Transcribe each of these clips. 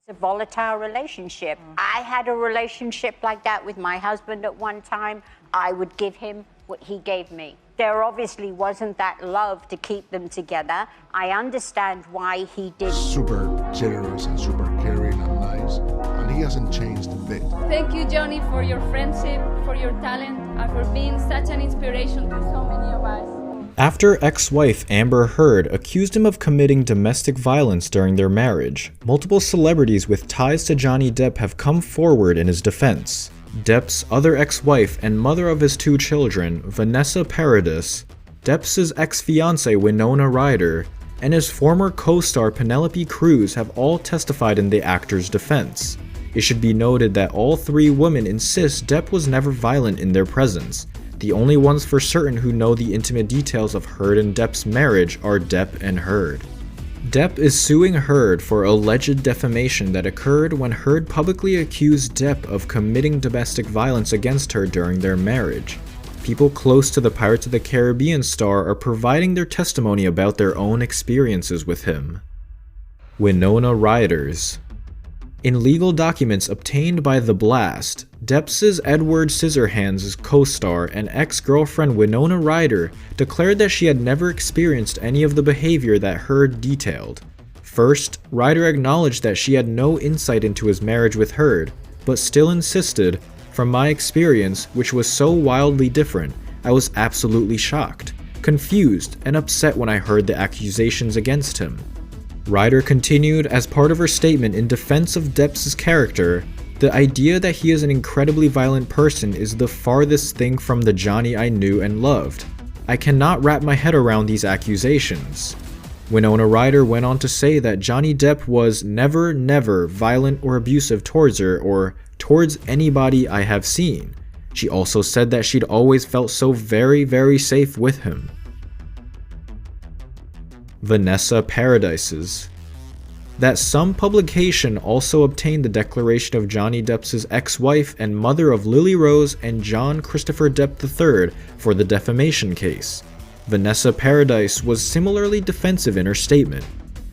It's a volatile relationship. I had a relationship like that with my husband at one time. I would give him what he gave me. There obviously wasn't that love to keep them together. I understand why he did. Super generous and super caring and nice, and he hasn't changed a bit. Thank you, Johnny, for your friendship, for your talent, and for being such an inspiration to so many of us. After ex-wife Amber Heard accused him of committing domestic violence during their marriage, multiple celebrities with ties to Johnny Depp have come forward in his defense. Depp's other ex-wife and mother of his 2 children, Vanessa Paradis, Depp's ex-fiancée Winona Ryder, and his former co-star Penelope Cruz have all testified in the actor's defense. It should be noted that all 3 women insist Depp was never violent in their presence. The only ones for certain who know the intimate details of Heard and Depp's marriage are Depp and Heard. Depp is suing Heard for alleged defamation that occurred when Heard publicly accused Depp of committing domestic violence against her during their marriage. People close to the Pirates of the Caribbean star are providing their testimony about their own experiences with him. Winona Ryder's. In legal documents obtained by The Blast, Depp's Edward Scissorhands' co-star and ex-girlfriend Winona Ryder declared that she had never experienced any of the behavior that Heard detailed. First, Ryder acknowledged that she had no insight into his marriage with Heard, but still insisted, "From my experience, which was so wildly different, I was absolutely shocked, confused, and upset when I heard the accusations against him." Ryder continued as part of her statement in defense of Depp's character, "The idea that he is an incredibly violent person is the farthest thing from the Johnny I knew and loved. I cannot wrap my head around these accusations." Winona Ryder went on to say that Johnny Depp was never violent or abusive towards her or towards anybody I have seen. She also said that she'd always felt so very safe with him. Vanessa Paradise's. That some publication also obtained the declaration of Johnny Depp's ex-wife and mother of Lily Rose and John Christopher Depp III for the defamation case. Vanessa Paradise was similarly defensive in her statement.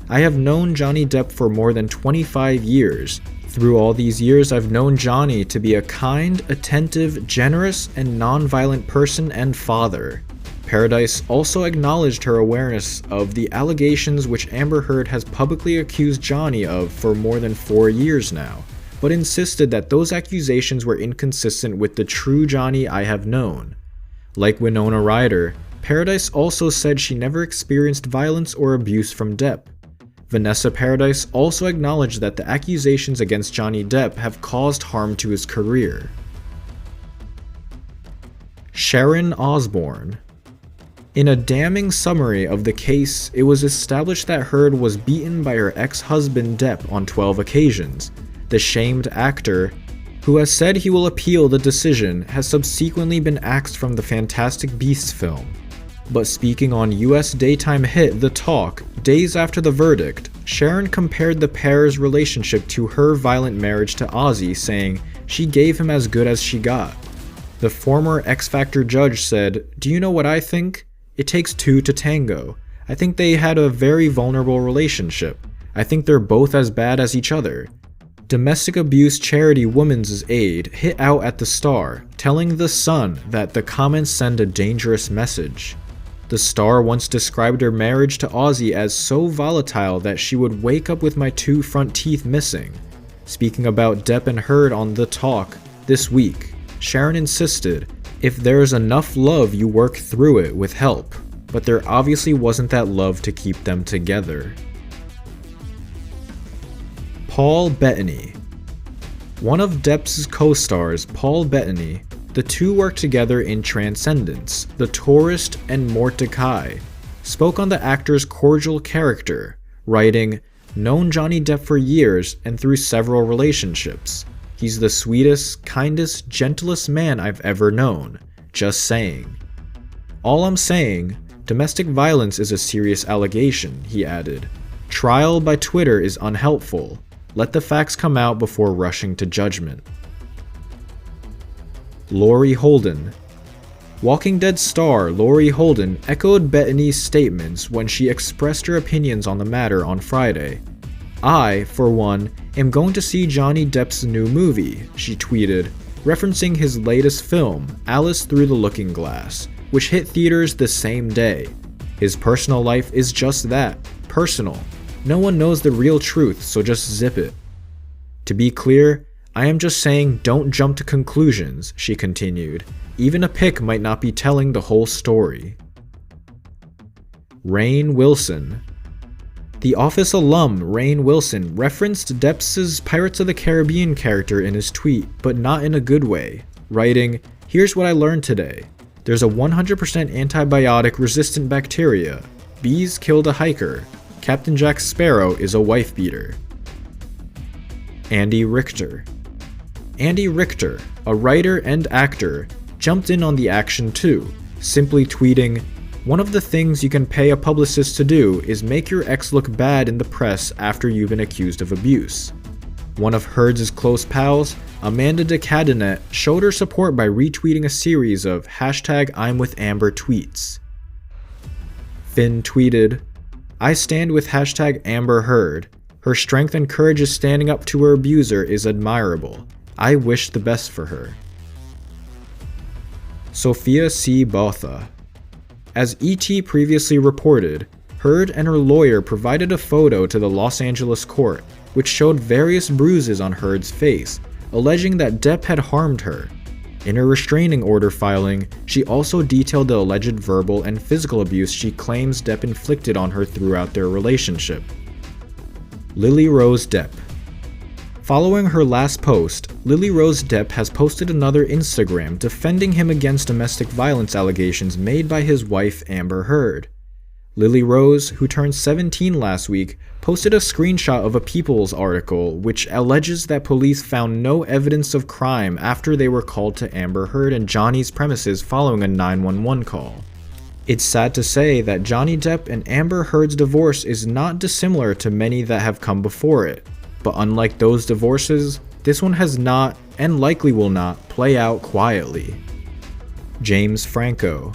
"I have known Johnny Depp for more than 25 years. Through all these years, I've known Johnny to be a kind, attentive, generous, and non-violent person and father." Paradise also acknowledged her awareness of the allegations which Amber Heard has publicly accused Johnny of for more than 4 years now, but insisted that those accusations were inconsistent with the true Johnny I have known. Like Winona Ryder, Paradise also said she never experienced violence or abuse from Depp. Vanessa Paradise also acknowledged that the accusations against Johnny Depp have caused harm to his career. Sharon Osbourne. In a damning summary of the case, it was established that Heard was beaten by her ex-husband Depp on 12 occasions. The shamed actor, who has said he will appeal the decision, has subsequently been axed from the Fantastic Beasts film. But speaking on US daytime hit The Talk, days after the verdict, Sharon compared the pair's relationship to her violent marriage to Ozzy, saying she gave him as good as she got. The former X Factor judge said, "Do you know what I think? It takes 2 to tango. I think they had a very vulnerable relationship. I think they're both as bad as each other." Domestic abuse charity Women's Aid hit out at the star, telling The Sun that the comments send a dangerous message. The star once described her marriage to Ozzy as so volatile that she would wake up with my 2 front teeth missing. Speaking about Depp and Heard on The Talk this week, Sharon insisted, "If there's enough love, you work through it with help, but there obviously wasn't that love to keep them together." Paul Bettany. One of Depp's co-stars, Paul Bettany, the two worked together in Transcendence, The Tourist, and Mordecai, spoke on the actor's cordial character, writing, "Known Johnny Depp for years and through several relationships. He's the sweetest, kindest, gentlest man I've ever known. Just saying. All I'm saying, domestic violence is a serious allegation," he added. "Trial by Twitter is unhelpful. Let the facts come out before rushing to judgment." Laurie Holden. Walking Dead star Laurie Holden echoed Bettany's statements when she expressed her opinions on the matter on Friday. "I, for one, am going to see Johnny Depp's new movie," she tweeted, referencing his latest film, Alice Through the Looking Glass, which hit theaters the same day. His personal life is just that, personal. No one knows the real truth, so just zip it. "To be clear, I am just saying don't jump to conclusions," she continued. "Even a pic might not be telling the whole story." Rainn Wilson. The Office alum Rainn Wilson referenced Depp's Pirates of the Caribbean character in his tweet, but not in a good way, writing, "Here's what I learned today. There's a 100% antibiotic-resistant bacteria. Bees killed a hiker. Captain Jack Sparrow is a wife-beater." Andy Richter. Andy Richter, a writer and actor, jumped in on the action too, simply tweeting, "One of the things you can pay a publicist to do is make your ex look bad in the press after you've been accused of abuse." One of Heard's close pals, Amanda de Cadenet, showed her support by retweeting a series of #I'mWithAmber tweets. Finn tweeted, "I stand with #Amber Heard. Her strength and courage is standing up to her abuser is admirable. I wish the best for her." Sophia C. Botha. As ET previously reported, Heard and her lawyer provided a photo to the Los Angeles court, which showed various bruises on Heard's face, alleging that Depp had harmed her. In her restraining order filing, she also detailed the alleged verbal and physical abuse she claims Depp inflicted on her throughout their relationship. Lily Rose Depp. Following her last post, Lily Rose Depp has posted another Instagram defending him against domestic violence allegations made by his wife Amber Heard. Lily Rose, who turned 17 last week, posted a screenshot of a People's article which alleges that police found no evidence of crime after they were called to Amber Heard and Johnny's premises following a 911 call. It's sad to say that Johnny Depp and Amber Heard's divorce is not dissimilar to many that have come before it. But unlike those divorces, this one has not, and likely will not, play out quietly. James Franco.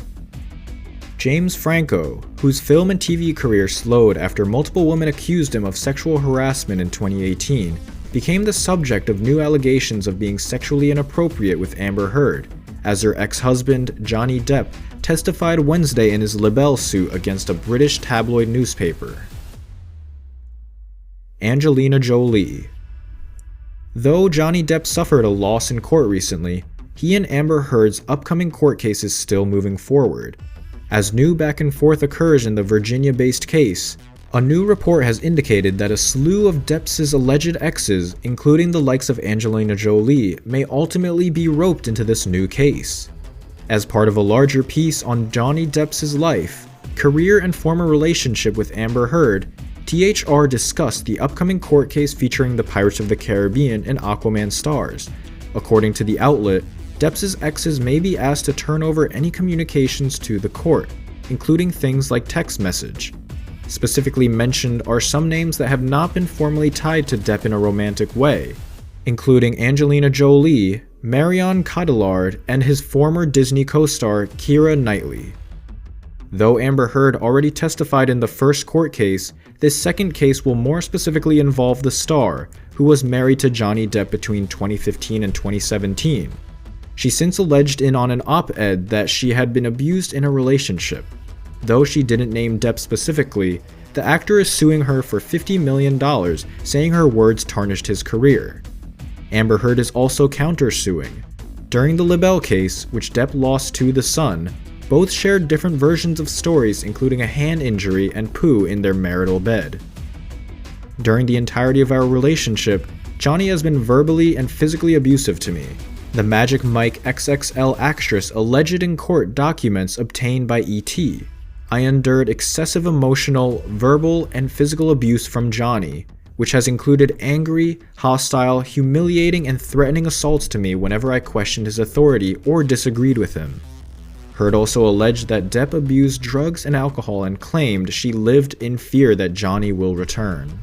James Franco, whose film and TV career slowed after multiple women accused him of sexual harassment in 2018, became the subject of new allegations of being sexually inappropriate with Amber Heard, as her ex-husband, Johnny Depp, testified Wednesday in his libel suit against a British tabloid newspaper. Angelina Jolie. Though Johnny Depp suffered a loss in court recently, he and Amber Heard's upcoming court case is still moving forward. As new back and forth occurs in the Virginia-based case, a new report has indicated that a slew of Depp's alleged exes, including the likes of Angelina Jolie, may ultimately be roped into this new case. As part of a larger piece on Johnny Depp's life, career and former relationship with Amber Heard, THR discussed the upcoming court case featuring the Pirates of the Caribbean and Aquaman stars. According to the outlet, Depp's exes may be asked to turn over any communications to the court, including things like text message. Specifically mentioned are some names that have not been formally tied to Depp in a romantic way, including Angelina Jolie, Marion Cotillard, and his former Disney co-star Keira Knightley. Though Amber Heard already testified in the first court case, this second case will more specifically involve the star, who was married to Johnny Depp between 2015 and 2017. She since alleged in on an op-ed that she had been abused in a relationship. Though she didn't name Depp specifically, the actor is suing her for $50 million, saying her words tarnished his career. Amber Heard is also counter-suing. During the libel case, which Depp lost to The Sun, both shared different versions of stories, including a hand injury and poo in their marital bed. During the entirety of our relationship, Johnny has been verbally and physically abusive to me. The Magic Mike XXL actress alleged in court documents obtained by ET. I endured excessive emotional, verbal, and physical abuse from Johnny, which has included angry, hostile, humiliating, and threatening assaults to me whenever I questioned his authority or disagreed with him. Heard also alleged that Depp abused drugs and alcohol and claimed she lived in fear that Johnny will return.